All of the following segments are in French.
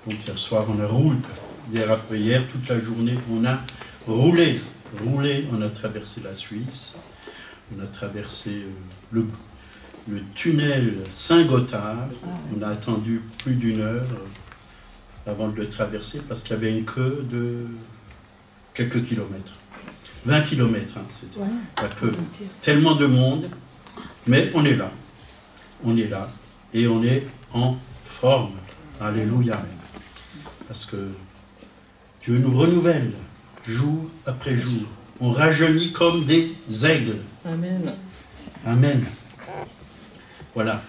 Donc hier soir, on a roulé. Hier après hier, toute la journée, on a roulé. On a traversé la Suisse. On a traversé le tunnel Saint-Gothard. On a attendu plus d'1 heure avant de le traverser parce qu'il y avait une queue de quelques kilomètres. 20 kilomètres, hein, c'était la queue. Tellement de monde, mais on est là. On est là et on est en forme. Alléluia. Parce que Dieu nous renouvelle jour après jour. On rajeunit comme des aigles. Amen. Amen. Voilà.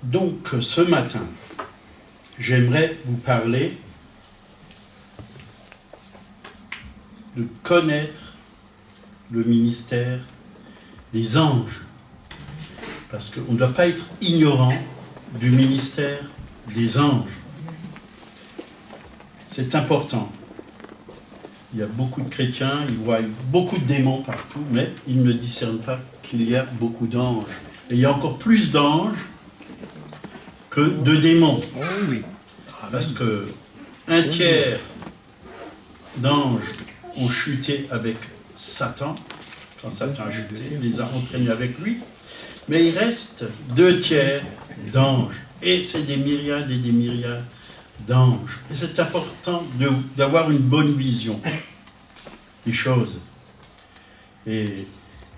Donc, ce matin, j'aimerais vous parler de connaître le ministère des anges. Parce qu'on ne doit pas être ignorant du ministère des anges. C'est important. Il y a beaucoup de chrétiens, ils voient beaucoup de démons partout, mais ils ne discernent pas qu'il y a beaucoup d'anges. Et il y a encore plus d'anges que de démons. Parce que 1/3 d'anges ont chuté avec Satan, quand Satan a chuté, il les a entraînés avec lui, mais il reste 2/3 d'anges, et c'est des myriades et des myriades d'anges. Et c'est important d'avoir une bonne vision des choses. Et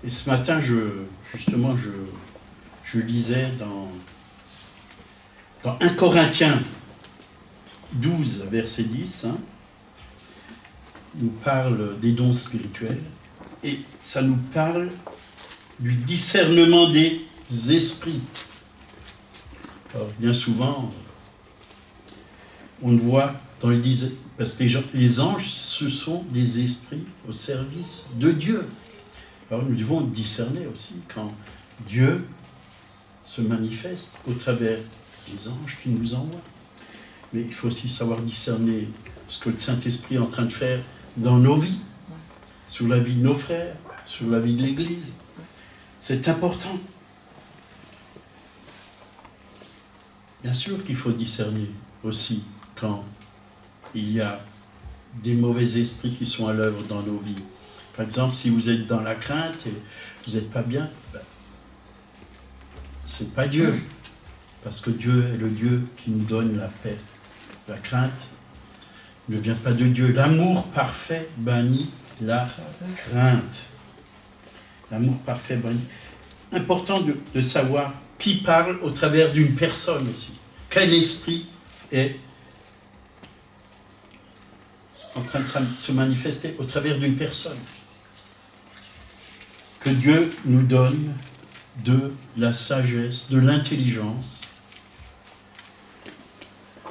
ce matin, je lisais dans 1 Corinthiens 12, verset 10, hein, nous parle des dons spirituels, et ça nous parle du discernement des esprits. Alors, bien souvent, on le voit dans les parce que les anges, ce sont des esprits au service de Dieu. Alors nous devons discerner aussi quand Dieu se manifeste au travers des anges qui nous envoient. Mais il faut aussi savoir discerner ce que le Saint-Esprit est en train de faire dans nos vies, sur la vie de nos frères, sur la vie de l'Église. C'est important. Bien sûr qu'il faut discerner aussi quand il y a des mauvais esprits qui sont à l'œuvre dans nos vies. Par exemple, si vous êtes dans la crainte et vous n'êtes pas bien, c'est pas Dieu. Parce que Dieu est le Dieu qui nous donne la paix. La crainte ne vient pas de Dieu. L'amour parfait bannit la crainte. L'amour parfait bannit. Important de savoir qui parle au travers d'une personne aussi. Quel esprit est en train de se manifester au travers d'une personne. Que Dieu nous donne de la sagesse, de l'intelligence.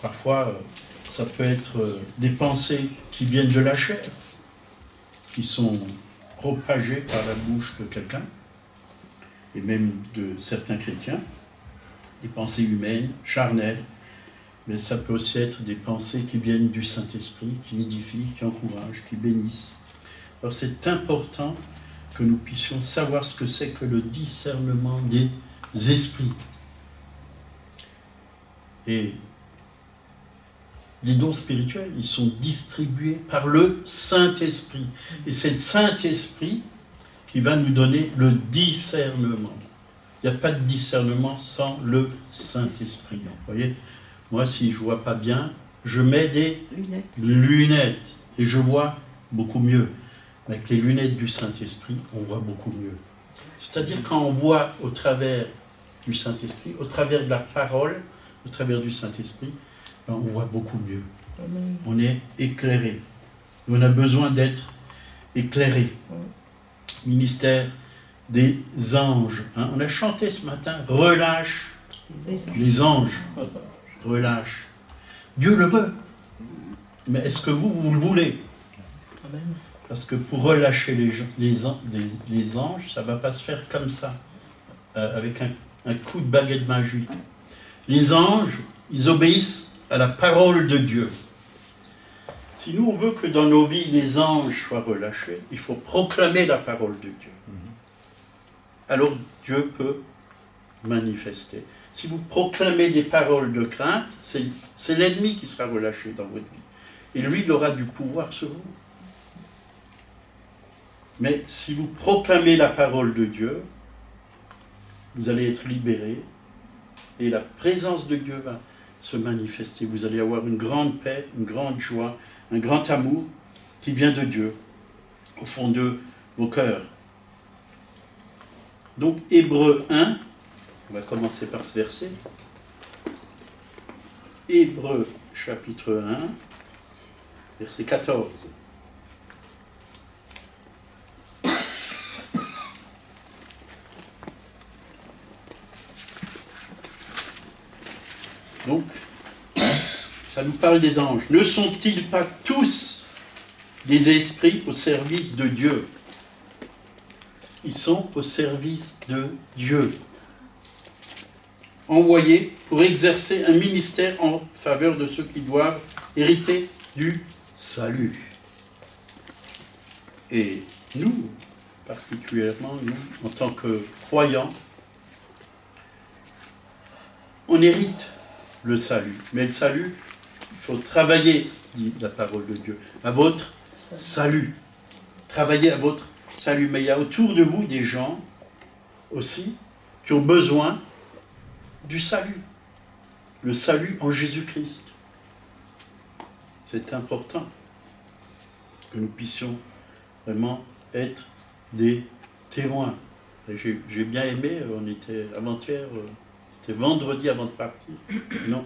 Parfois, ça peut être des pensées qui viennent de la chair, qui sont propagées par la bouche de quelqu'un, et même de certains chrétiens, des pensées humaines, charnelles, mais ça peut aussi être des pensées qui viennent du Saint-Esprit, qui édifient, qui encouragent, qui bénissent. Alors c'est important que nous puissions savoir ce que c'est que le discernement des esprits. Et les dons spirituels, ils sont distribués par le Saint-Esprit. Et c'est le Saint-Esprit qui va nous donner le discernement. Il n'y a pas de discernement sans le Saint-Esprit. Vous voyez, moi, si je ne vois pas bien, je mets des lunettes et je vois beaucoup mieux. Avec les lunettes du Saint-Esprit, on voit beaucoup mieux. C'est-à-dire quand on voit au travers du Saint-Esprit, au travers de la parole, au travers du Saint-Esprit, on voit beaucoup mieux. On est éclairé. On a besoin d'être éclairé. Ministère des anges. Hein? On a chanté ce matin, relâche les anges. Relâche. Dieu le veut. Mais est-ce que vous le voulez? Amen. Parce que pour relâcher les anges, ça ne va pas se faire comme ça, avec un coup de baguette magique. Les anges, ils obéissent à la parole de Dieu. Si nous, on veut que dans nos vies, les anges soient relâchés, il faut proclamer la parole de Dieu. Alors Dieu peut manifester. si vous proclamez des paroles de crainte, c'est l'ennemi qui sera relâché dans votre vie. Et lui, il aura du pouvoir sur vous. Mais si vous proclamez la parole de Dieu, vous allez être libérés et la présence de Dieu va se manifester. Vous allez avoir une grande paix, une grande joie, un grand amour qui vient de Dieu, au fond de vos cœurs. Donc, Hébreux 1, on va commencer par ce verset. Hébreux chapitre 1, verset 14. Donc, ça nous parle des anges. Ne sont-ils pas tous des esprits au service de Dieu? Ils sont au service de Dieu, envoyés pour exercer un ministère en faveur de ceux qui doivent hériter du salut. Et nous, particulièrement, nous, en tant que croyants, on hérite le salut. Mais le salut, il faut travailler, dit la parole de Dieu, à votre salut. Travaillez à votre salut. Mais il y a autour de vous des gens aussi qui ont besoin du salut. Le salut en Jésus-Christ. C'est important que nous puissions vraiment être des témoins. J'ai bien aimé, on était avant-hier, c'était vendredi avant de partir. Non,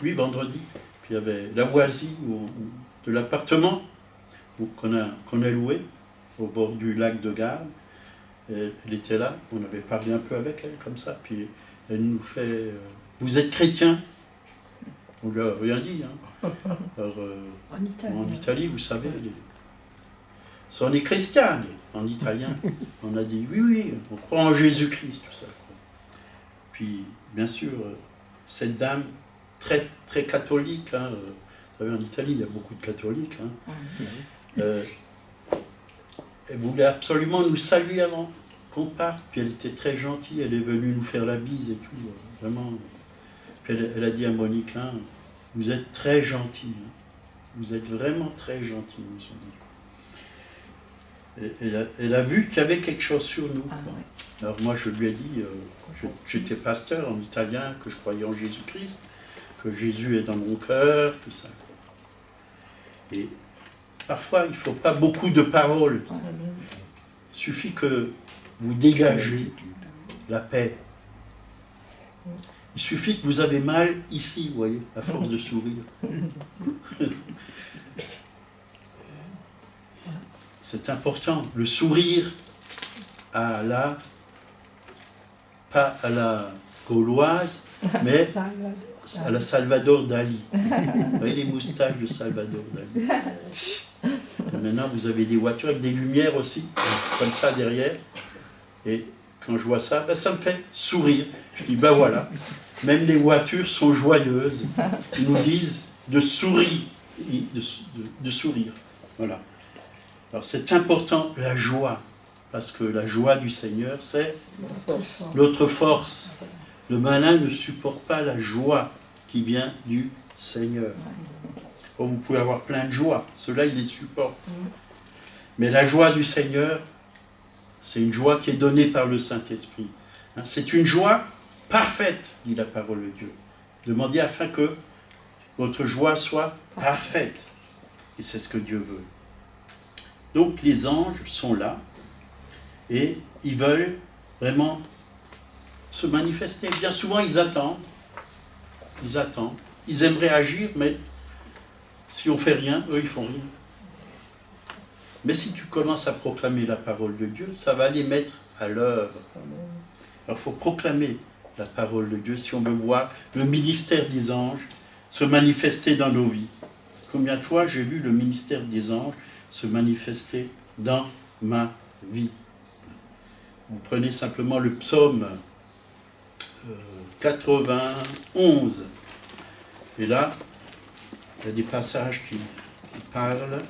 oui, vendredi. Puis il y avait la voisine de l'appartement qu'on a loué au bord du lac de Garde. Elle était là, on avait parlé un peu avec elle comme ça. Puis elle nous fait vous êtes chrétien? On lui a rien dit. Hein. Alors, en Italie, vous savez, on est chrétien en italien. On a dit oui, on croit en Jésus-Christ, tout ça. Puis, bien sûr, cette dame très, très catholique, hein, vous savez, en Italie, il y a beaucoup de catholiques, hein, elle voulait absolument nous saluer avant qu'on parte. Puis elle était très gentille, elle est venue nous faire la bise et tout, vraiment. Puis elle a dit à Monique, hein, vous êtes très gentil, hein. Vous êtes vraiment très gentil, nous ont dit. Elle a vu qu'il y avait quelque chose sur nous. Ah, ouais. Alors moi je lui ai dit, j'étais pasteur en italien, que je croyais en Jésus-Christ, que Jésus est dans mon cœur, tout ça. Et parfois il ne faut pas beaucoup de paroles. Il suffit que vous dégagez la paix. Il suffit que vous avez mal ici, vous voyez, à force de sourire. C'est important. Le sourire pas à la gauloise, mais à la Salvador Dali. Vous voyez les moustaches de Salvador Dali. Et maintenant, vous avez des voitures avec des lumières aussi, comme ça derrière. Et quand je vois ça, ben, ça me fait sourire. Je dis, ben voilà, même les voitures sont joyeuses. Ils nous disent de sourire. De sourire. Voilà. Alors c'est important, la joie. Parce que la joie du Seigneur, c'est notre force. Le malin ne supporte pas la joie qui vient du Seigneur. Bon, vous pouvez avoir plein de joie, ceux-là, ils les supportent. Mais la joie du Seigneur, c'est une joie qui est donnée par le Saint-Esprit. C'est une joie parfaite, dit la parole de Dieu. Demandez afin que votre joie soit parfaite. Et c'est ce que Dieu veut. Donc les anges sont là et ils veulent vraiment se manifester. Bien souvent, ils attendent. Ils attendent. Ils aimeraient agir, mais si on ne fait rien, eux, ils ne font rien. Mais si tu commences à proclamer la parole de Dieu, ça va les mettre à l'œuvre. Alors, il faut proclamer la parole de Dieu si on veut voir le ministère des anges se manifester dans nos vies. Combien de fois j'ai vu le ministère des anges se manifester dans ma vie? Vous prenez simplement le psaume 91. Et là, il y a des passages qui parlent.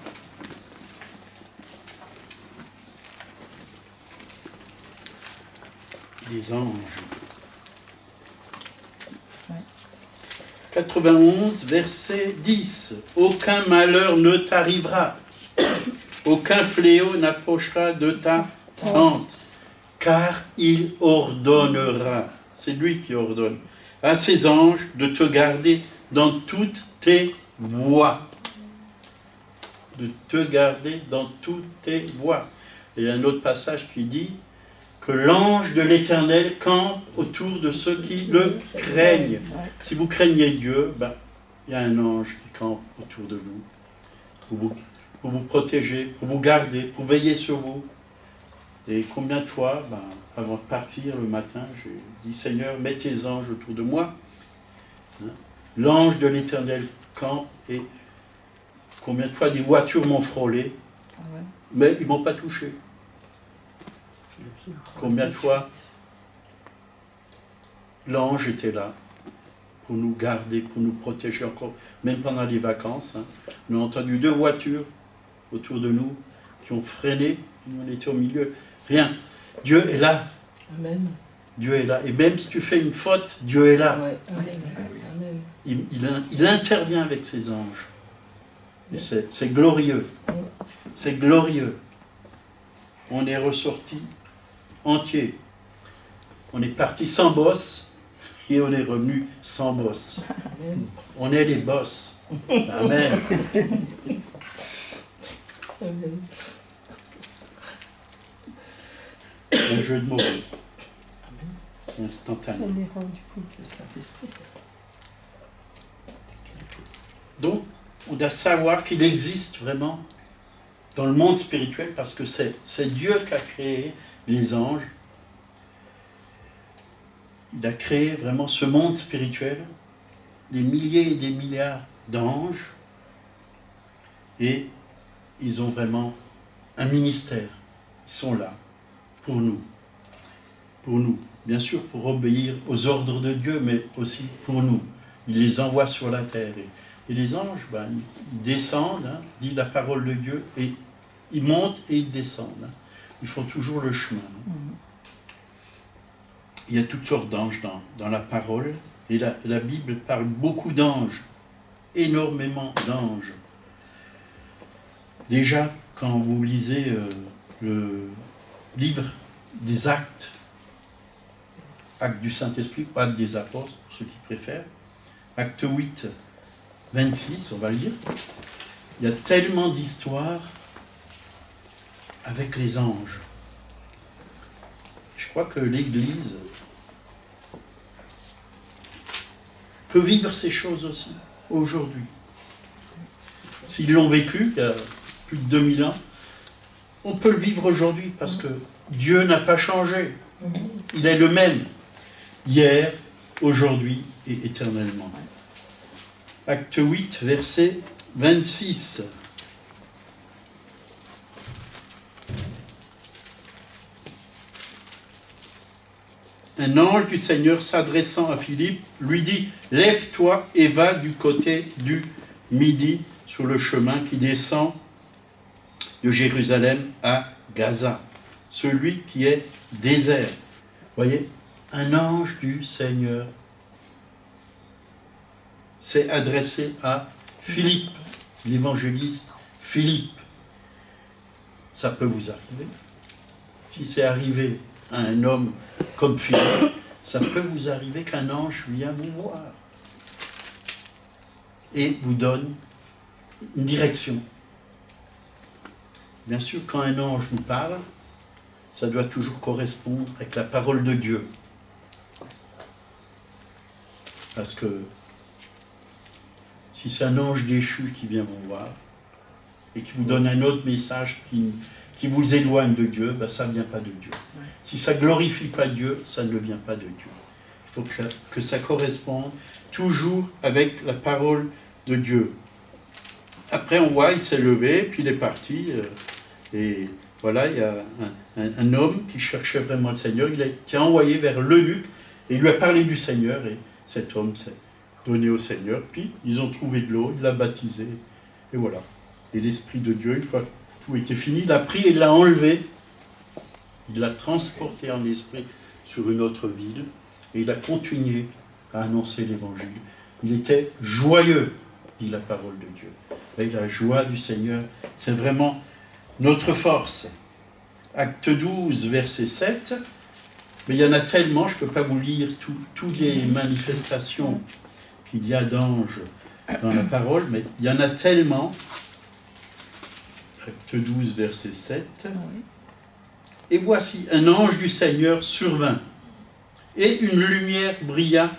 Des anges. 91, verset 10. Aucun malheur ne t'arrivera, aucun fléau n'approchera de ta tente, car il ordonnera, c'est lui qui ordonne, à ses anges de te garder dans toutes tes voies. De te garder dans toutes tes voies. Et il y a un autre passage qui dit que l'ange de l'Éternel campe autour de ceux qui le craignent. Si vous craignez Dieu, il y a un ange qui campe autour de vous pour vous protéger, pour vous garder, pour veiller sur vous. Et combien de fois, avant de partir le matin, j'ai dit, Seigneur, mets tes anges autour de moi. L'ange de l'Éternel campe, et combien de fois des voitures m'ont frôlé, mais ils ne m'ont pas touché. Combien de fois l'ange était là pour nous garder, pour nous protéger encore, même pendant les vacances. On a entendu 2 voitures autour de nous qui ont freiné, on était au milieu. Rien. Dieu est là. Amen. Dieu est là. Et même si tu fais une faute, Dieu est là. Ouais. Amen. Il intervient avec ses anges. Et c'est glorieux. C'est glorieux. On est ressorti entier. On est parti sans boss et on est revenu sans boss. Amen. On est les boss. Amen. Amen. Un jeu de mots. C'est instantané. Ça m'est rendu compte, c'est le Saint-Esprit, ça. Donc, on doit savoir qu'il existe vraiment dans le monde spirituel, parce que c'est Dieu qui a créé les anges. Il a créé vraiment ce monde spirituel, des milliers et des milliards d'anges, et ils ont vraiment un ministère. Ils sont là pour nous. Pour nous. Bien sûr, pour obéir aux ordres de Dieu, mais aussi pour nous. Il les envoie sur la terre. Et les anges, ils descendent, dit la parole de Dieu, et ils montent et ils descendent. Ils font toujours le chemin. Il y a toutes sortes d'anges dans la parole, et la Bible parle beaucoup d'anges, énormément d'anges. Déjà, quand vous lisez le livre des Actes, Actes du Saint-Esprit, Actes des Apôtres, pour ceux qui préfèrent, Acte 8, 26, on va le lire. Il y a tellement d'histoires avec les anges. Je crois que l'Église peut vivre ces choses aussi, aujourd'hui. S'ils l'ont vécu, il y a plus de 2000 ans, on peut le vivre aujourd'hui, parce que Dieu n'a pas changé. Il est le même, hier, aujourd'hui et éternellement. Acte 8, verset 26. Un ange du Seigneur s'adressant à Philippe lui dit « Lève-toi et va du côté du midi sur le chemin qui descend de Jérusalem à Gaza, celui qui est désert. » Voyez, un ange du Seigneur s'est adressé à Philippe, l'évangéliste Philippe. Ça peut vous arriver. Si c'est arrivé à un homme comme Philippe, ça peut vous arriver qu'un ange vient vous voir et vous donne une direction. Bien sûr, quand un ange nous parle, ça doit toujours correspondre avec la parole de Dieu. Parce que si c'est un ange déchu qui vient vous voir et qui vous donne un autre message qui vous éloigne de Dieu, ça ne vient pas de Dieu. Si ça ne glorifie pas Dieu, ça ne vient pas de Dieu. Il faut que ça corresponde toujours avec la parole de Dieu. Après, on voit, il s'est levé, puis il est parti. Et voilà, il y a un homme qui cherchait vraiment le Seigneur. Il a été envoyé vers l'eunuque et il lui a parlé du Seigneur. Et cet homme s'est donné au Seigneur. Puis, ils ont trouvé de l'eau, il l'a baptisé. Et voilà. Et l'Esprit de Dieu, une fois que tout était fini, il a pris et l'a enlevé. Il l'a transporté en esprit sur une autre ville. Et il a continué à annoncer l'Évangile il était joyeux, dit la parole de Dieu. Et la joie du Seigneur, c'est vraiment notre force. Acte 12, verset 7. Mais il y en a tellement, je ne peux pas vous lire toutes les manifestations qu'il y a d'anges dans la parole, mais il y en a tellement. Acte 12, verset 7. Oui. Et voici, un ange du Seigneur survint, et une lumière brilla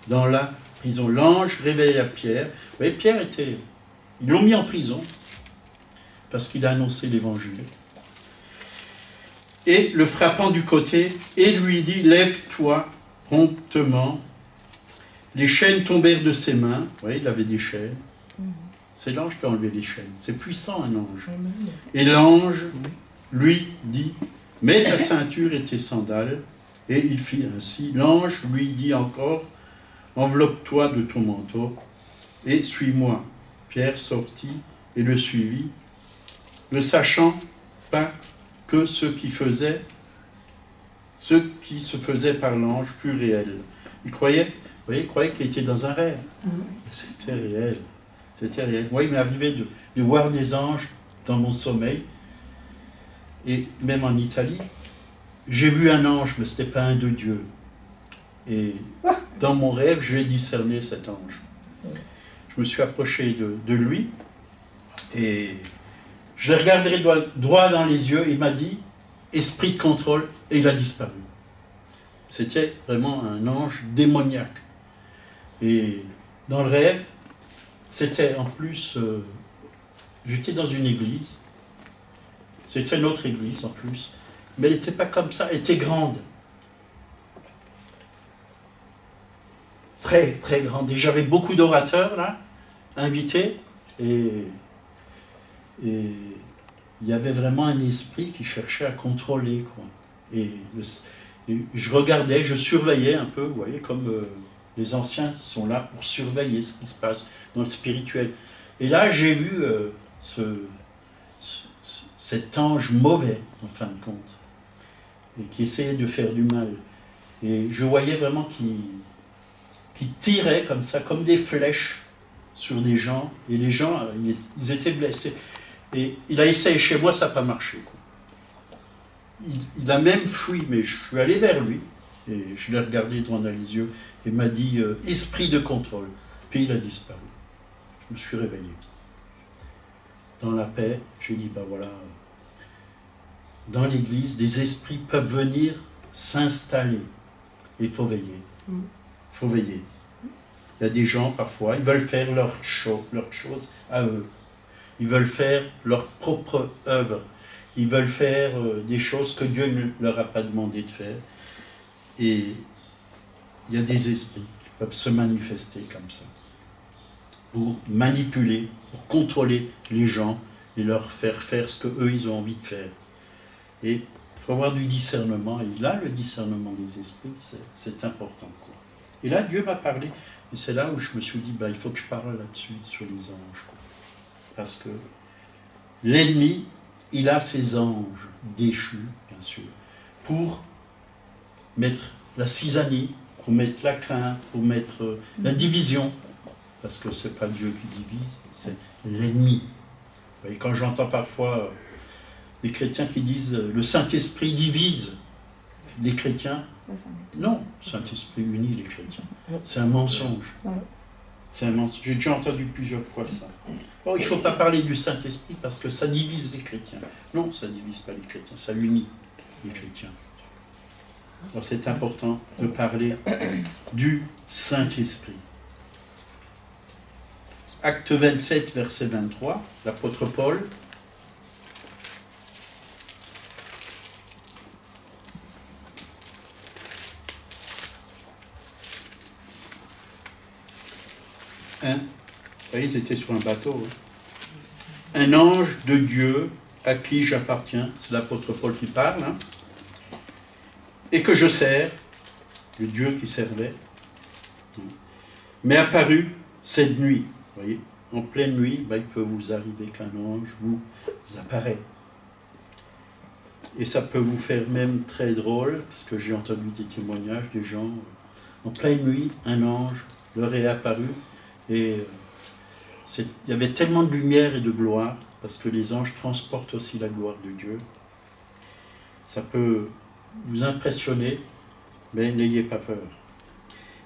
dans la prison. L'ange réveilla Pierre. Vous voyez, Pierre était... Ils l'ont mis en prison, parce qu'il a annoncé l'évangile. Et le frappant du côté, et lui dit, lève-toi promptement. Les chaînes tombèrent de ses mains. Vous voyez, il avait des chaînes. C'est l'ange qui a enlevé les chaînes. C'est puissant, un ange. Et l'ange lui dit, mets ta ceinture et tes sandales. Et il fit ainsi. L'ange lui dit encore, enveloppe-toi de ton manteau et suis-moi. Pierre sortit et le suivit, ne sachant pas que ce qui se faisait par l'ange fut réel. Il croyait, vous voyez, il croyait qu'il était dans un rêve. C'était réel. C'était réel. Moi, il m'est arrivé de voir des anges dans mon sommeil. Et même en Italie, j'ai vu un ange, mais ce n'était pas un de Dieu. Et dans mon rêve, j'ai discerné cet ange. Je me suis approché de lui et je l'ai regardé droit dans les yeux. Il m'a dit, esprit de contrôle, et il a disparu. C'était vraiment un ange démoniaque. Et dans le rêve, c'était en plus, j'étais dans une église, c'était une autre église en plus, mais elle n'était pas comme ça, elle était grande. Très, très grande. Et j'avais beaucoup d'orateurs, là, invités, et il y avait vraiment un esprit qui cherchait à contrôler, quoi. Et je regardais, je surveillais un peu, vous voyez, comme les anciens sont là pour surveiller ce qui se passe dans le spirituel. Et là, j'ai vu cet ange mauvais, en fin de compte, et qui essayait de faire du mal. Et je voyais vraiment qu'il tirait comme ça, comme des flèches sur des gens, et les gens, ils étaient blessés. Et il a essayé chez moi, ça n'a pas marché, quoi. Il a même fui, mais je suis allé vers lui, et je l'ai regardé droit dans les yeux, et m'a dit « esprit de contrôle ». Puis il a disparu. Je me suis réveillé. Dans la paix, j'ai dit « ben voilà, dans l'église, des esprits peuvent venir s'installer. Il faut veiller. Il faut veiller. Il y a des gens, parfois, ils veulent faire leur chose à eux. Ils veulent faire leur propre œuvre. Ils veulent faire des choses que Dieu ne leur a pas demandé de faire. Et il y a des esprits qui peuvent se manifester comme ça, pour manipuler, pour contrôler les gens et leur faire faire ce qu'eux, ils ont envie de faire. Et il faut avoir du discernement. Et là, le discernement des esprits, c'est important, quoi. Et là, Dieu m'a parlé. Et c'est là où je me suis dit, il faut que je parle là-dessus, sur les anges, quoi. Parce que l'ennemi, il a ses anges déchus, bien sûr, pour mettre la cisanie, pour mettre la crainte, pour mettre la division, parce que ce n'est pas Dieu qui divise, c'est l'ennemi. Et quand j'entends parfois des chrétiens qui disent « le Saint-Esprit divise les chrétiens », non, le Saint-Esprit unit les chrétiens. C'est un mensonge. C'est un mensonge. J'ai déjà entendu plusieurs fois ça. Bon, il ne faut pas parler du Saint-Esprit parce que ça divise les chrétiens. Non, ça ne divise pas les chrétiens, ça unit les chrétiens. Alors c'est important de parler du Saint-Esprit. Acte 27, verset 23, l'apôtre Paul. Vous voyez, ils étaient sur un bateau. Un ange de Dieu à qui j'appartiens, c'est l'apôtre Paul qui parle, et que je sers, le Dieu qui servait, m'est apparu cette nuit. Vous voyez, en pleine nuit, il peut vous arriver qu'un ange vous apparaît. Et ça peut vous faire même très drôle, parce que j'ai entendu des témoignages des gens, en pleine nuit, un ange leur est apparu, Et il y avait tellement de lumière et de gloire, parce que les anges transportent aussi la gloire de Dieu. Ça peut vous impressionner, mais n'ayez pas peur.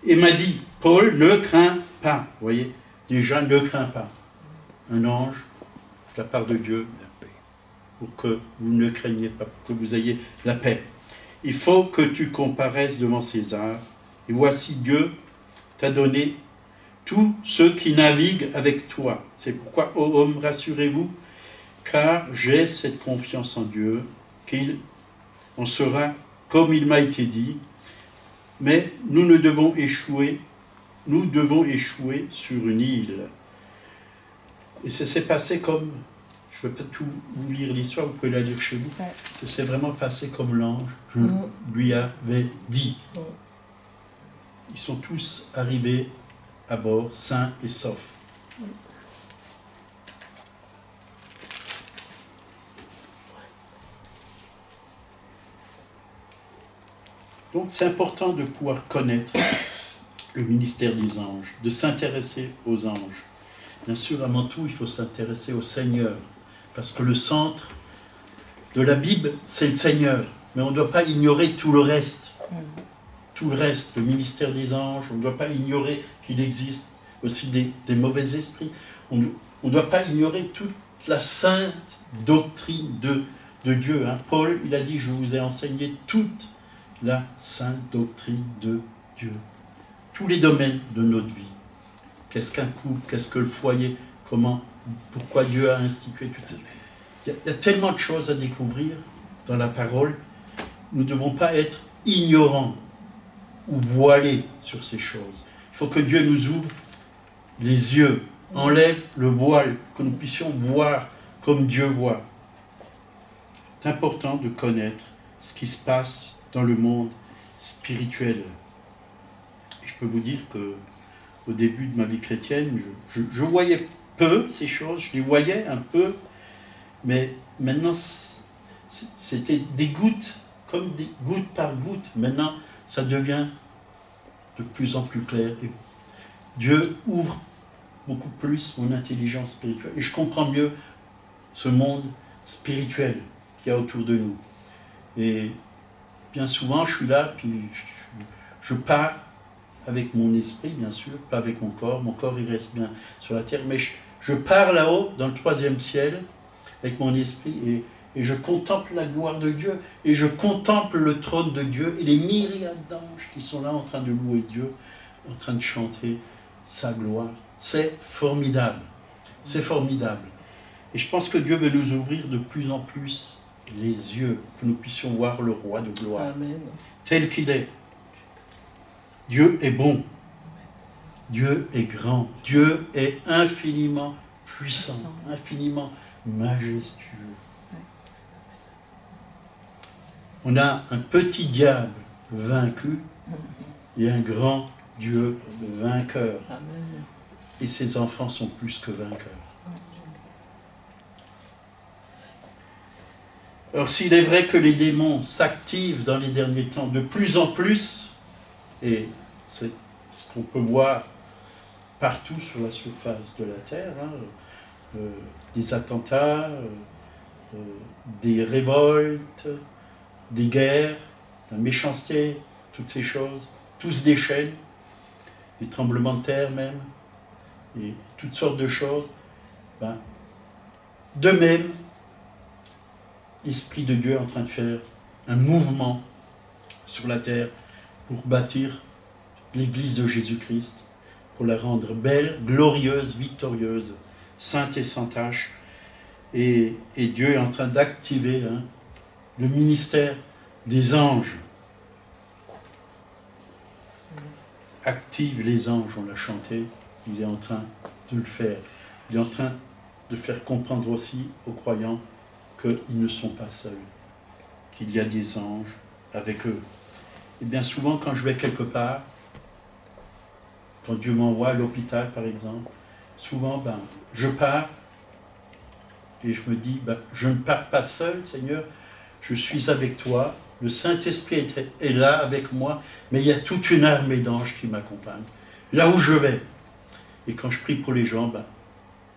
Et m'a dit, Paul, ne crains pas. Vous voyez, déjà, ne crains pas. Un ange, de la part de Dieu, pour que vous ne craigniez pas, pour que vous ayez la paix. Il faut que tu comparaisses devant César. Et voici, Dieu t'a donné tous ceux qui naviguent avec toi. C'est pourquoi, ô homme, rassurez-vous, car j'ai cette confiance en Dieu, qu'il en sera comme il m'a été dit. Mais nous devons échouer sur une île. Et ça s'est passé comme, je ne vais pas tout vous lire l'histoire, vous pouvez la lire chez vous. Ouais. Ça s'est vraiment passé comme l'ange lui avait dit. Ouais. Ils sont tous arrivés à bord, sains et saufs. Ouais. Donc c'est important de pouvoir connaître le ministère des anges, de s'intéresser aux anges. Bien sûr, avant tout, il faut s'intéresser au Seigneur, parce que le centre de la Bible, c'est le Seigneur. Mais on ne doit pas ignorer tout le reste. Tout le reste, le ministère des anges, on ne doit pas ignorer qu'il existe aussi des mauvais esprits. On ne doit pas ignorer toute la sainte doctrine de Dieu. Hein. Paul, il a dit, je vous ai enseigné toute la sainte doctrine de Dieu. Tous les domaines de notre vie. Qu'est-ce qu'un couple, qu'est-ce que le foyer, pourquoi Dieu a institué tout ça. Il y a tellement de choses à découvrir dans la parole. Nous ne devons pas être ignorants ou voilés sur ces choses. Il faut que Dieu nous ouvre les yeux, enlève le voile, que nous puissions voir comme Dieu voit. C'est important de connaître ce qui se passe dans le monde spirituel. Je peux vous dire que au début de ma vie chrétienne, je voyais peu ces choses, je les voyais un peu, mais maintenant c'était des gouttes, comme des gouttes par gouttes. Maintenant, ça devient de plus en plus clair. Et Dieu ouvre beaucoup plus mon intelligence spirituelle. Et je comprends mieux ce monde spirituel qu'il y a autour de nous. Et bien souvent, je suis là, puis je pars avec mon esprit, bien sûr, pas avec mon corps. Mon corps, il reste bien sur la terre. Mais je pars là-haut, dans le 3e ciel, avec mon esprit, et je contemple la gloire de Dieu, et je contemple le trône de Dieu, et les myriades d'anges qui sont là en train de louer Dieu, en train de chanter sa gloire. C'est formidable. C'est formidable. Et je pense que Dieu veut nous ouvrir de plus en plus les yeux, que nous puissions voir le roi de gloire. Amen. Tel qu'il est. Dieu est bon. Dieu est grand. Dieu est infiniment puissant, infiniment majestueux. On a un petit diable vaincu et un grand Dieu vainqueur. Amen. Et ses enfants sont plus que vainqueurs. Alors s'il est vrai que les démons s'activent dans les derniers temps de plus en plus, et c'est ce qu'on peut voir partout sur la surface de la Terre, hein, des attentats, des révoltes, des guerres, la méchanceté, toutes ces choses, tout se déchaîne, des tremblements de terre même, et toutes sortes de choses. De même, l'Esprit de Dieu est en train de faire un mouvement sur la terre pour bâtir l'Église de Jésus-Christ, pour la rendre belle, glorieuse, victorieuse, sainte et sans tache. Et Dieu est en train d'activer le ministère des anges. Active les anges, on l'a chanté, il est en train de le faire. Il est en train de faire comprendre aussi aux croyants qu'ils ne sont pas seuls, qu'il y a des anges avec eux. Et bien souvent, quand je vais quelque part, quand Dieu m'envoie à l'hôpital par exemple, souvent je pars et je me dis, je ne pars pas seul, Seigneur, je suis avec toi, le Saint-Esprit est là avec moi, mais il y a toute une armée d'anges qui m'accompagnent, là où je vais. Et quand je prie pour les gens,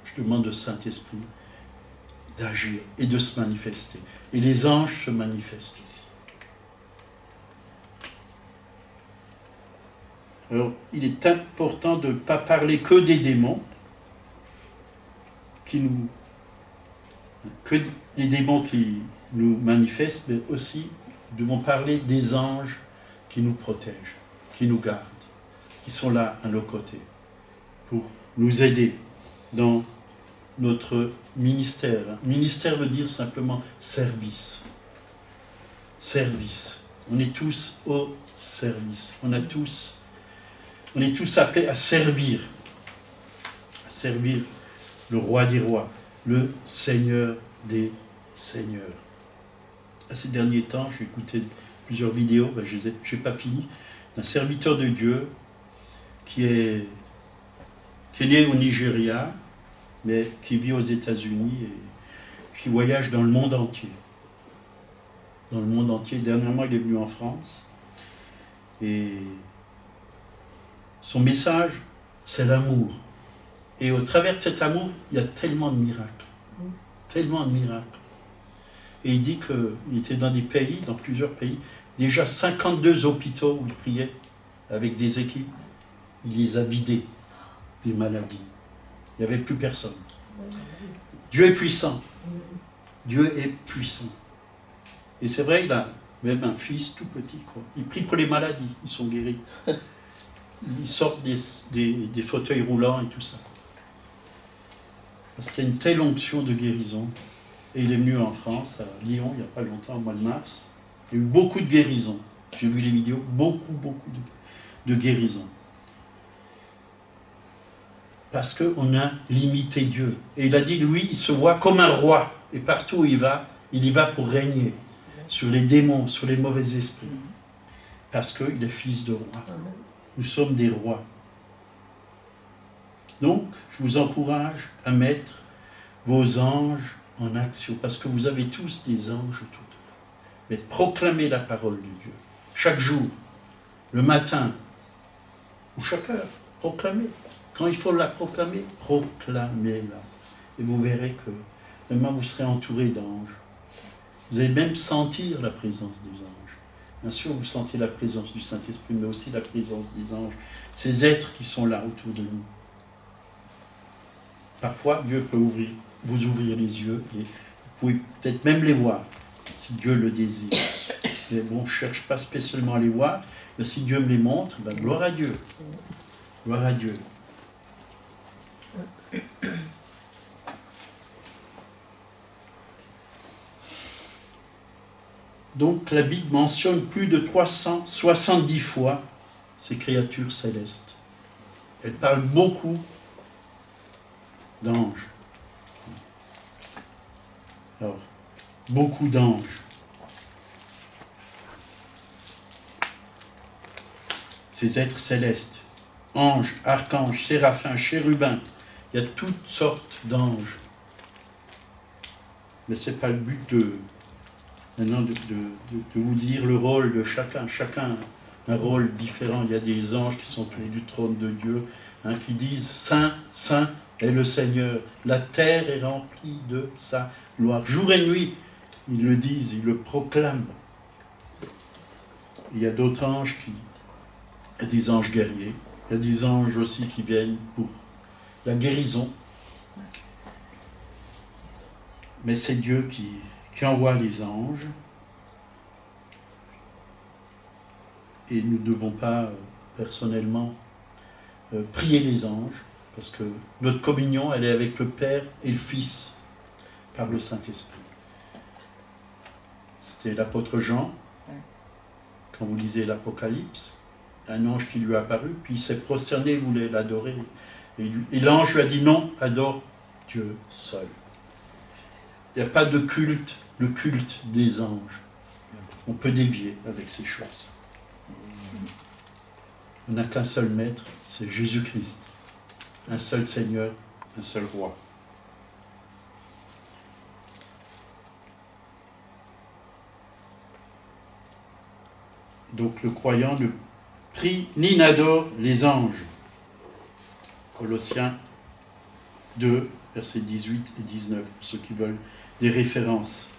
je demande au Saint-Esprit d'agir et de se manifester. Et les anges se manifestent aussi. Alors, il est important de ne pas parler que des démons, que les démons qui nous manifestent, mais aussi nous devons parler des anges qui nous protègent, qui nous gardent, qui sont là à nos côtés, pour nous aider dans notre ministère. Ministère veut dire simplement service. Service. On est tous au service. On est tous appelés à servir le roi des rois, le Seigneur des seigneurs. À ces derniers temps, j'ai écouté plusieurs vidéos, je n'ai pas fini, d'un serviteur de Dieu qui est né au Nigeria, mais qui vit aux États-Unis et qui voyage dans le monde entier. Dans le monde entier. Dernièrement, il est venu en France. Et son message, c'est l'amour. Et au travers de cet amour, il y a tellement de miracles. Tellement de miracles. Et il dit qu'il était dans des pays, dans plusieurs pays, déjà 52 hôpitaux où il priait avec des équipes. Il les a vidés des maladies. Il n'y avait plus personne. Dieu est puissant. Dieu est puissant. Et c'est vrai, il a même un fils tout petit, quoi. Il prie pour les maladies, ils sont guéris. Ils sortent des fauteuils roulants et tout ça. Parce qu'il y a une telle onction de guérison. Et il est venu en France, à Lyon, il n'y a pas longtemps, au mois de mars. Il y a eu beaucoup de guérisons. J'ai vu les vidéos, beaucoup de guérisons. Parce qu'on a limité Dieu. Et il a dit, lui, il se voit comme un roi. Et partout où il y va pour régner sur les démons, sur les mauvais esprits. Parce qu'il est fils de roi. Nous sommes des rois. Donc, je vous encourage à mettre vos anges en action. Parce que vous avez tous des anges autour de vous. Mais proclamez la parole de Dieu. Chaque jour, le matin, ou chaque heure, proclamez. Quand il faut la proclamer, proclamez-la. Et vous verrez que demain vous serez entouré d'anges. Vous allez même sentir la présence des anges. Bien sûr, vous sentez la présence du Saint-Esprit, mais aussi la présence des anges. Ces êtres qui sont là autour de nous. Parfois, Dieu peut vous ouvrir les yeux et vous pouvez peut-être même les voir, si Dieu le désire. Mais bon, je ne cherche pas spécialement à les voir, mais si Dieu me les montre, gloire à Dieu. Gloire à Dieu. Donc la Bible mentionne plus de 370 fois ces créatures célestes. Elle parle beaucoup d'anges. Alors, beaucoup d'anges. Ces êtres célestes, anges, archanges, séraphins, chérubins, il y a toutes sortes d'anges. Mais ce n'est pas le but maintenant de vous dire le rôle de chacun. Chacun a un rôle différent. Il y a des anges qui sont autour du trône de Dieu, qui disent « Saint, Saint est le Seigneur, la terre est remplie de sa gloire ». Jour et nuit, ils le disent, ils le proclament. Il y a d'autres anges il y a des anges guerriers, il y a des anges aussi qui viennent pour la guérison. Mais c'est Dieu qui envoie les anges. Et nous ne devons pas, personnellement, prier les anges, parce que notre communion, elle est avec le Père et le Fils, par le Saint-Esprit. C'était l'apôtre Jean, quand vous lisez l'Apocalypse, un ange qui lui est apparu, puis il s'est prosterné, il voulait l'adorer. Et l'ange lui a dit non, adore Dieu seul. Il n'y a pas de culte, le culte des anges. On peut dévier avec ces choses. On n'a qu'un seul maître, c'est Jésus-Christ. Un seul Seigneur, un seul roi. Donc le croyant ne prie ni n'adore les anges. Colossiens 2, versets 18 et 19, pour ceux qui veulent des références.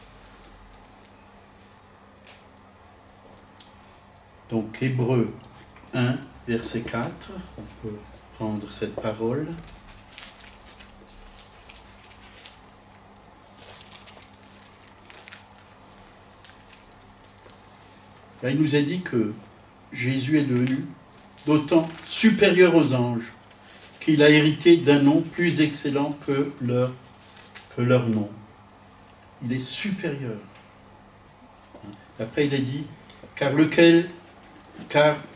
Donc, Hébreux 1, verset 4, on peut prendre cette parole. Là, il nous a dit que Jésus est devenu d'autant supérieur aux anges qu'il a hérité d'un nom plus excellent que leur nom. Il est supérieur. Après, il est dit, car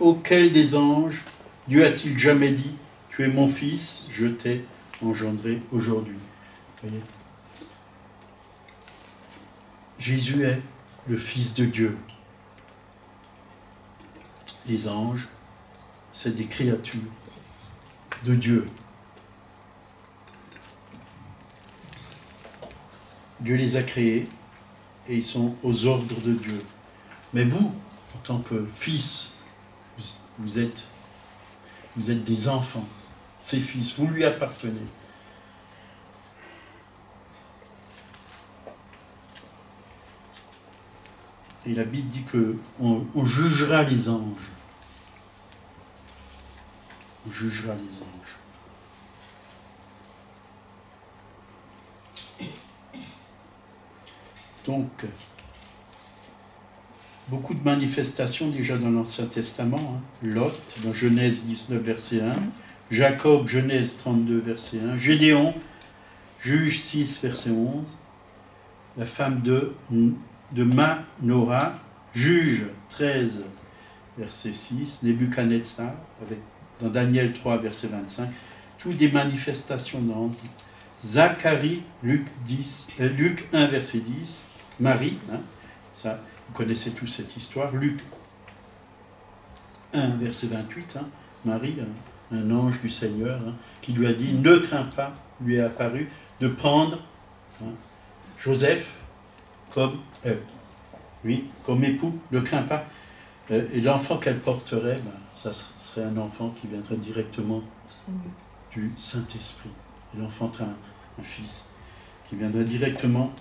auquel des anges Dieu a-t-il jamais dit, tu es mon fils, je t'ai engendré aujourd'hui. Voyez, Jésus est le Fils de Dieu. Les anges, c'est des créatures de Dieu. Dieu les a créés et ils sont aux ordres de Dieu. Mais vous, en tant que fils, vous êtes des enfants, ses fils, vous lui appartenez. Et la Bible dit qu'on jugera les anges. On jugera les anges. Donc, beaucoup de manifestations déjà dans l'Ancien Testament. Lot, dans Genèse 19, verset 1. Jacob, Genèse 32, verset 1. Gédéon, Juge 6, verset 11. La femme de Manoah, Juge 13, verset 6. Nebuchadnezzar, dans Daniel 3, verset 25. Toutes des manifestations d'anges. Zacharie, Luc 1, verset 10. Marie, ça, vous connaissez tous cette histoire. Luc 1, verset 28. Marie, un ange du Seigneur, qui lui a dit, ne crains pas, lui est apparu, de prendre Joseph comme époux, ne crains pas. Et l'enfant qu'elle porterait, ça serait un enfant qui viendrait directement du Saint-Esprit. Elle enfantera un fils qui viendrait directement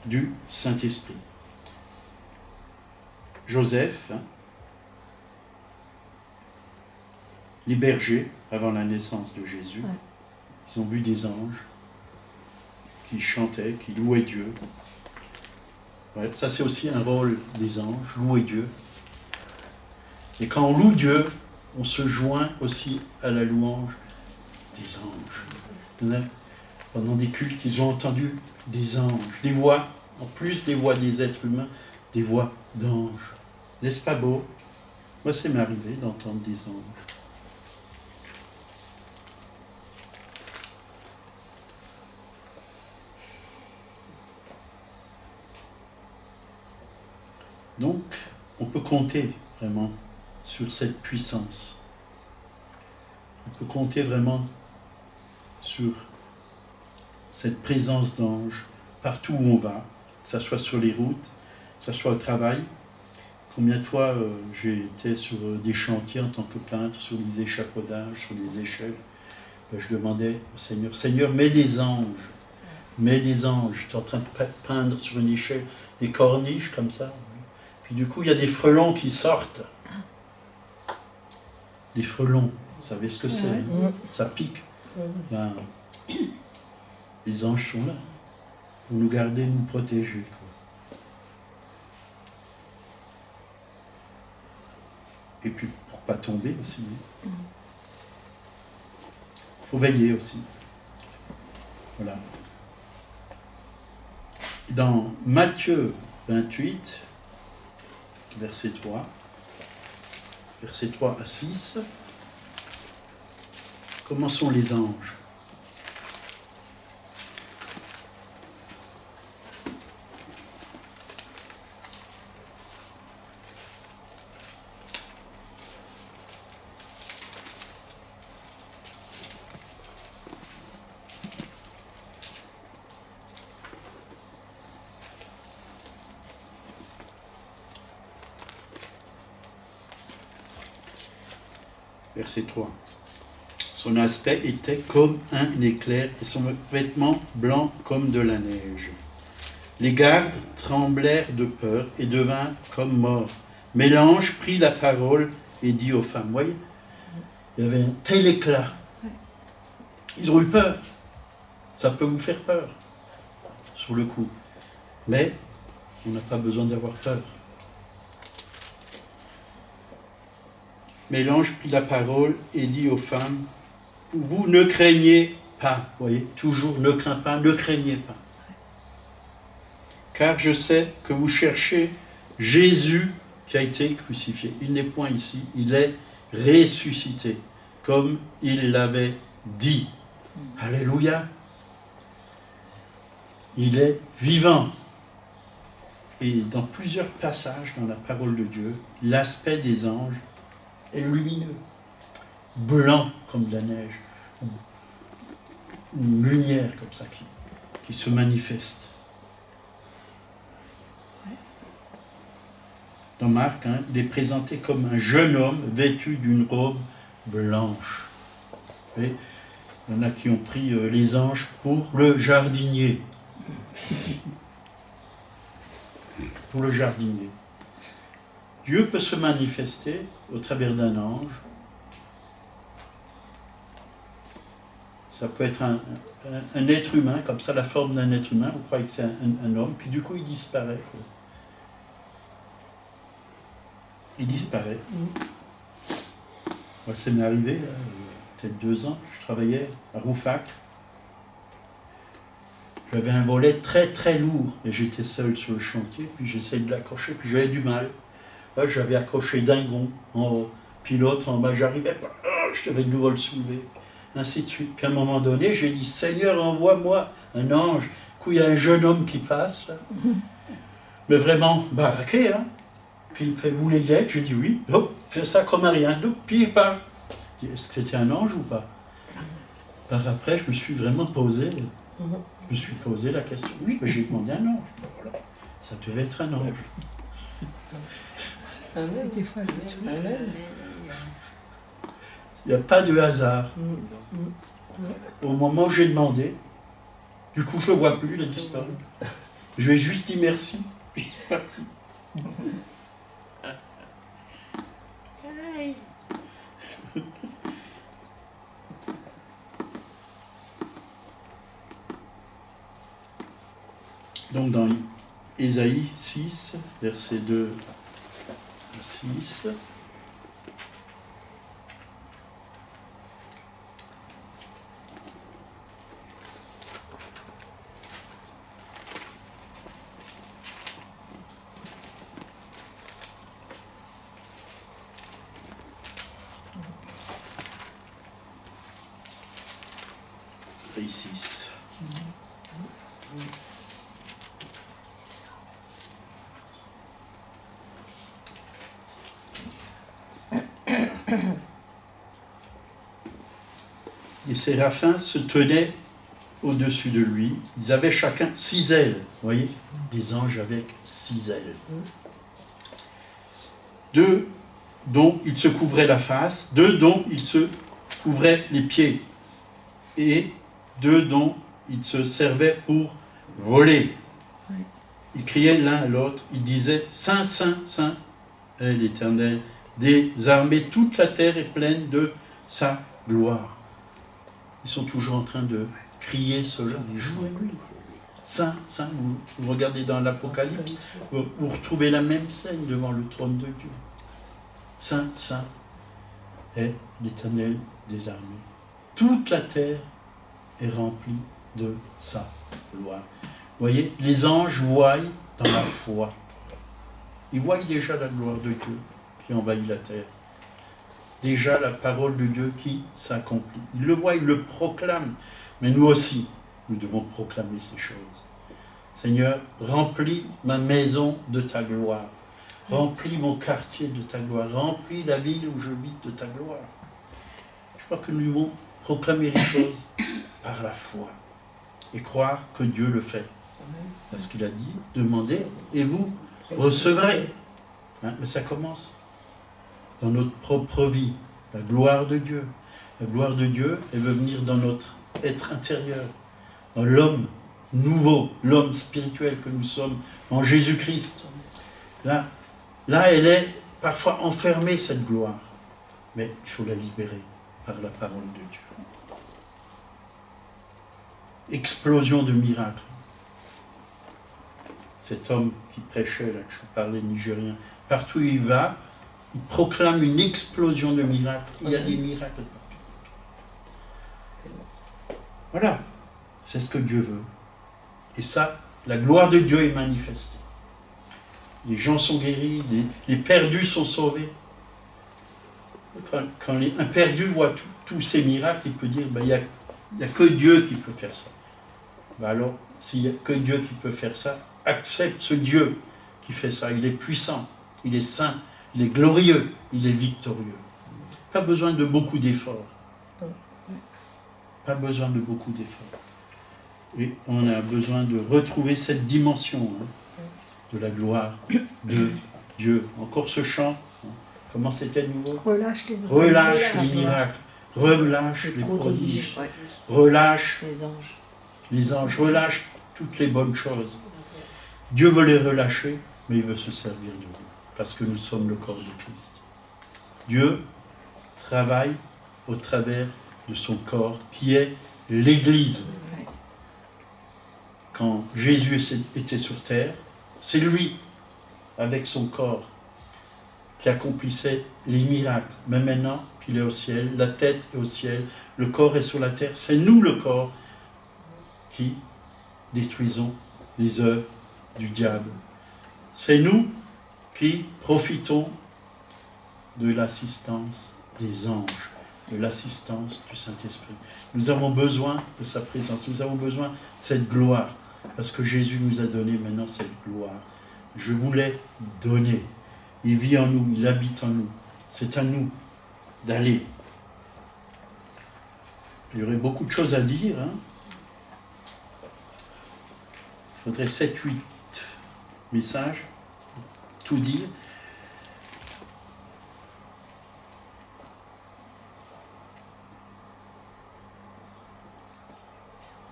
du Saint-Esprit. Joseph, les bergers, avant la naissance de Jésus, ils ont vu des anges qui chantaient, qui louaient Dieu. Ouais, ça, c'est aussi un rôle des anges, louer Dieu. Et quand on loue Dieu, on se joint aussi à la louange des anges. Pendant des cultes, ils ont entendu des anges, des voix, en plus des voix des êtres humains, des voix d'anges. N'est-ce pas beau? Moi, c'est m'arrivé d'entendre des anges. Donc, on peut compter vraiment sur cette puissance. On peut compter vraiment sur cette présence d'anges partout où on va, que ce soit sur les routes, que ce soit au travail. Combien de fois j'ai été sur des chantiers en tant que peintre, sur des échafaudages, sur des échelles. Je demandais au Seigneur, Seigneur, mets des anges. Mets des anges. J'étais en train de peindre sur une échelle des corniches comme ça. Puis du coup, il y a des frelons qui sortent. Des frelons. Vous savez ce que c'est, hein? Ça pique. Ben, les anges sont là pour nous garder, nous protéger. Et puis pour ne pas tomber aussi. Il faut veiller aussi. Voilà. Dans Matthieu 28, verset 3 à 6, comment sont les anges? Verset 3. Son aspect était comme un éclair et son vêtement blanc comme de la neige. Les gardes tremblèrent de peur et devinrent comme morts. Mais l'ange prit la parole et dit aux femmes, vous voyez, il y avait un tel éclat. Ils ont eu peur. Ça peut vous faire peur, sur le coup. Mais on n'a pas besoin d'avoir peur. Mais l'ange prit la parole et dit aux femmes, vous ne craignez pas, vous voyez, toujours ne crains pas, ne craignez pas. Car je sais que vous cherchez Jésus qui a été crucifié. Il n'est point ici, il est ressuscité, comme il l'avait dit. Alléluia. Il est vivant. Et dans plusieurs passages dans la parole de Dieu, l'aspect des anges est lumineux, blanc comme de la neige, une lumière comme ça qui se manifeste. Dans Marc, il est présenté comme un jeune homme vêtu d'une robe blanche. Et il y en a qui ont pris les anges pour le jardinier. Pour le jardinier. Dieu peut se manifester au travers d'un ange. Ça peut être un être humain, comme ça, la forme d'un être humain. Vous croyez que c'est un homme, puis du coup, il disparaît. Il disparaît. Moi, ça m'est arrivé, peut-être 2 ans, je travaillais à Roufac. J'avais un volet très très lourd et j'étais seul sur le chantier, puis j'essayais de l'accrocher, puis j'avais du mal. Là, j'avais accroché d'un gond en haut, puis l'autre en bas, j'arrivais pas, je devais de nouveau le soulever, ainsi de suite. Puis à un moment donné, j'ai dit, Seigneur, envoie-moi un ange. Du coup, il y a un jeune homme qui passe, là, mais vraiment baraqué, hein. Puis il me fait, vous voulez l'aide? J'ai dit oui. Hop, fais ça comme à rien. Hop, puis il part. J'ai dit, est-ce que c'était un ange ou pas? Par après, je me suis vraiment posé. Je me suis posé la question. Oui, mais j'ai demandé un ange. Voilà. Ça devait être un ange. Amen. Des fois, elle veut tout. Amen. Il n'y a pas de hasard. Au moment où j'ai demandé, du coup, je ne le vois plus, il a disparu. Je lui ai juste dit merci. Puis il est parti. Donc dans Ésaïe 6, versets 2 à 6, Ésaïe 6. Les séraphins se tenaient au-dessus de lui. Ils avaient chacun 6 ailes. Vous voyez, des anges avec 6 ailes. 2 dont ils se couvraient la face, 2 dont ils se couvraient les pieds, et 2 dont ils se servaient pour voler. Ils criaient l'un à l'autre, ils disaient « Saint, Saint, Saint est l'Éternel, des armées, toute la terre est pleine de sa gloire. » Ils sont toujours en train de crier cela, jouez-lui. Saint, Saint, vous regardez dans l'Apocalypse, vous retrouvez la même scène devant le trône de Dieu. Saint, Saint est l'Éternel des armées. Toute la terre est remplie de sa gloire. Vous voyez, les anges voient dans la foi. Ils voient déjà la gloire de Dieu qui envahit la terre. Déjà la parole de Dieu qui s'accomplit. Ils le voient, ils le proclament. Mais nous aussi, nous devons proclamer ces choses. Seigneur, remplis ma maison de ta gloire. Remplis mon quartier de ta gloire. Remplis la ville où je vis de ta gloire. Je crois que nous devons proclamer les choses par la foi et croire que Dieu le fait. Parce qu'il a dit, demandez et vous recevrez. Hein, mais ça commence dans notre propre vie, la gloire de Dieu, La gloire de Dieu, elle veut venir dans notre être intérieur, dans l'homme nouveau, l'homme spirituel que nous sommes en Jésus-Christ. Là, elle est parfois enfermée, cette gloire. Mais il faut la libérer par la parole de Dieu. Explosion de miracles. Cet homme qui prêchait, là, que je parlais nigérien, partout où il va, il proclame une explosion de miracles. Il y a des miracles partout. Voilà, c'est ce que Dieu veut. Et ça, la gloire de Dieu est manifestée. Les gens sont guéris, les perdus sont sauvés. Quand un perdu voit tous ces miracles, il peut dire, il n'y a que Dieu qui peut faire ça. Alors, s'il n'y a que Dieu qui peut faire ça, accepte ce Dieu qui fait ça. Il est puissant, il est saint, il est glorieux, il est victorieux. Pas besoin de beaucoup d'efforts. Pas besoin de beaucoup d'efforts. Et on a besoin de retrouver cette dimension de la gloire de Dieu. Encore ce chant. Comment c'était de nouveau? Relâche les miracles, relâche les prodiges, relâche les anges, relâche toutes les bonnes choses. Dieu veut les relâcher, mais il veut se servir de vous, parce que nous sommes le corps de Christ. Dieu travaille au travers de son corps, qui est l'Église. Quand Jésus était sur terre, c'est lui, avec son corps, qui accomplissait les miracles. Mais maintenant qu'il est au ciel, la tête est au ciel, le corps est sur la terre, c'est nous le corps qui détruisons les œuvres du diable. C'est nous qui profitons de l'assistance des anges, de l'assistance du Saint-Esprit. Nous avons besoin de sa présence, nous avons besoin de cette gloire, parce que Jésus nous a donné maintenant cette gloire. Je vous l'ai donnée. Il vit en nous, il habite en nous. C'est à nous d'aller. Il y aurait beaucoup de choses à dire. Il faudrait 7-8 messages, tout dire.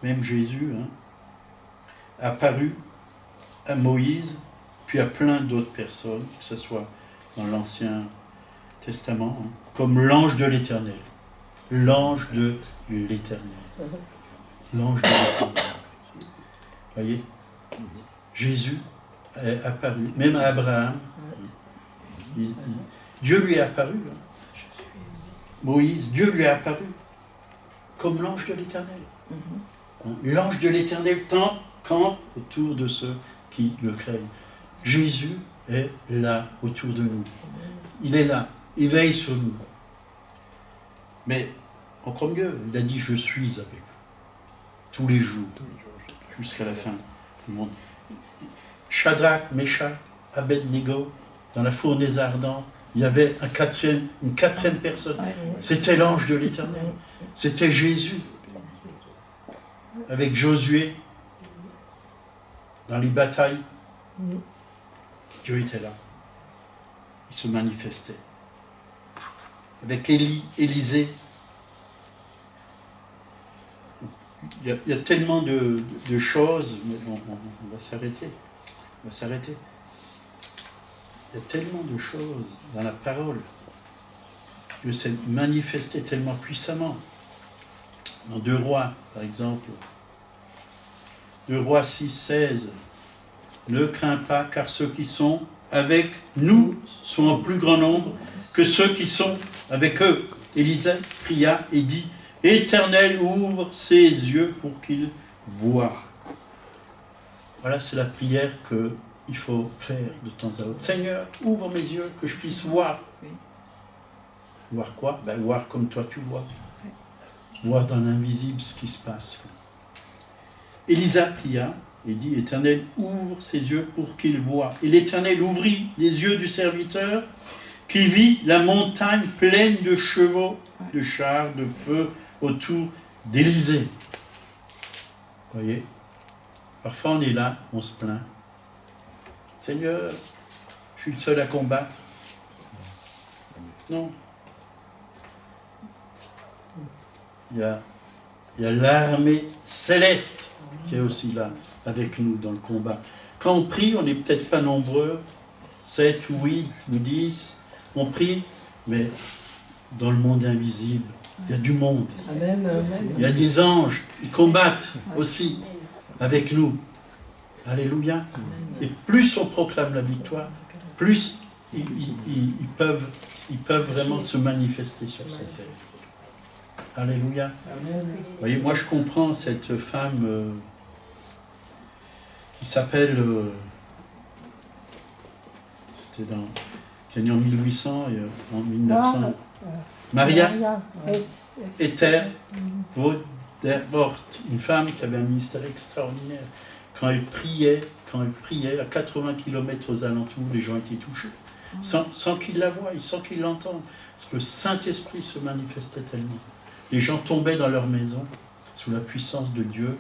Même Jésus apparu à Moïse, puis à plein d'autres personnes, que ce soit dans l'Ancien Testament, comme l'ange de l'Éternel. L'ange de l'Éternel. L'ange de l'Éternel. Voyez, Jésus est apparu, même à Abraham. Dieu lui est apparu. Moïse, Dieu lui est apparu comme l'ange de l'Éternel. L'ange de l'Éternel campe autour de ceux qui le craignent. Jésus est là autour de nous. Il est là, il veille sur nous. Mais encore mieux, il a dit « Je suis avec vous tous les jours, jusqu'à la fin du monde. » Shadrach, Meshach, Abednego, dans la fournaise ardente, il y avait une quatrième personne. C'était l'ange de l'Éternel. C'était Jésus. Avec Josué, dans les batailles, Dieu était là. Il se manifestait. Avec Élisée, il y a tellement de choses, mais on va s'arrêter. On va s'arrêter. Il y a tellement de choses dans la parole. Dieu s'est manifesté tellement puissamment. Dans 2 Rois, par exemple. 2 Rois 6, 16. Ne crains pas, car ceux qui sont avec nous sont en plus grand nombre que ceux qui sont avec eux. Élisée pria et dit, Éternel, ouvre ses yeux pour qu'il voie. Voilà, c'est la prière qu'il faut faire de temps à autre. Seigneur, ouvre mes yeux, que je puisse voir. Voir quoi? Voir comme toi tu vois. Voir dans l'invisible ce qui se passe. Élisée pria et dit, Éternel, ouvre ses yeux pour qu'il voie. Et l'Éternel ouvrit les yeux du serviteur qui vit la montagne pleine de chevaux, de chars, de feu autour d'Élysée. Vous voyez? Parfois on est là, on se plaint. Seigneur, je suis le seul à combattre. Non. il y a l'armée céleste qui est aussi là, avec nous dans le combat. Quand on prie, on n'est peut-être pas nombreux, 7 ou 8 ou 10, on prie, mais dans le monde invisible, il y a du monde. Amen, amen. Il y a des anges, ils combattent aussi avec nous. Alléluia. Et plus on proclame la victoire, plus ils peuvent vraiment se manifester sur cette terre. Alléluia. Amen. Vous voyez, moi je comprends cette femme qui s'appelle, qui est née en 1800 et en 1900. Maria Ether Vodervort, une femme qui avait un ministère extraordinaire. Quand elle priait à 80 km aux alentours, les gens étaient touchés. Sans qu'ils la voient, sans qu'ils l'entendent. Parce que le Saint-Esprit se manifestait tellement. Les gens tombaient dans leur maison sous la puissance de Dieu.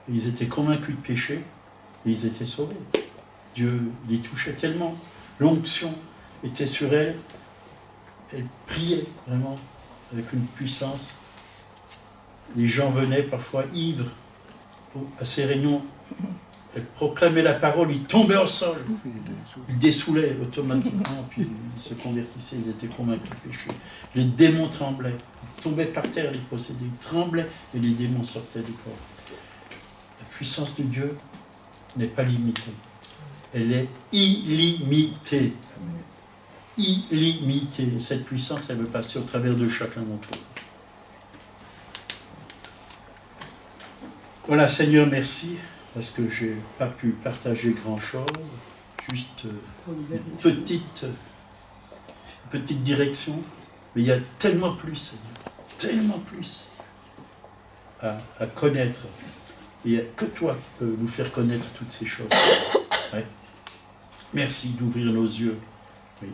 Et ils étaient convaincus de péché. Et ils étaient sauvés. Dieu les touchait tellement. L'onction était sur elle. Elle priait vraiment avec une puissance. Les gens venaient parfois ivres à ces réunions. Elle proclamait la parole, ils tombaient au sol. Ils dessoulaient automatiquement, puis ils se convertissaient, ils étaient convaincus du péché. Les démons tremblaient. Ils tombaient par terre, les possédés. Ils tremblaient et les démons sortaient du corps. La puissance de Dieu n'est pas limitée. Elle est illimitée. Illimitée. Et cette puissance, elle veut passer au travers de chacun d'entre nous. Voilà, Seigneur, merci, parce que je n'ai pas pu partager grand-chose, juste une petite direction, mais il y a tellement plus, Seigneur, tellement plus à connaître. Et il n'y a que toi qui peux nous faire connaître toutes ces choses. Ouais. Merci d'ouvrir nos yeux. Oui.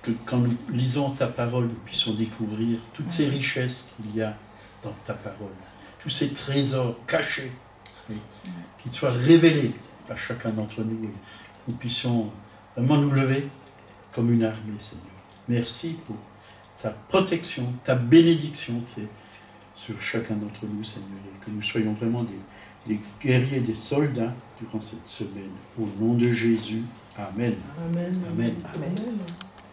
Que quand nous lisons ta parole, nous puissions découvrir toutes ces richesses qu'il y a dans ta parole. Tous ces trésors cachés, oui, qu'ils soient révélés à chacun d'entre nous et nous puissions vraiment nous lever comme une armée, Seigneur. Merci pour ta protection, ta bénédiction qui est sur chacun d'entre nous, Seigneur, et que nous soyons vraiment des guerriers, des soldats durant cette semaine. Au nom de Jésus, Amen. Amen. Amen. Amen.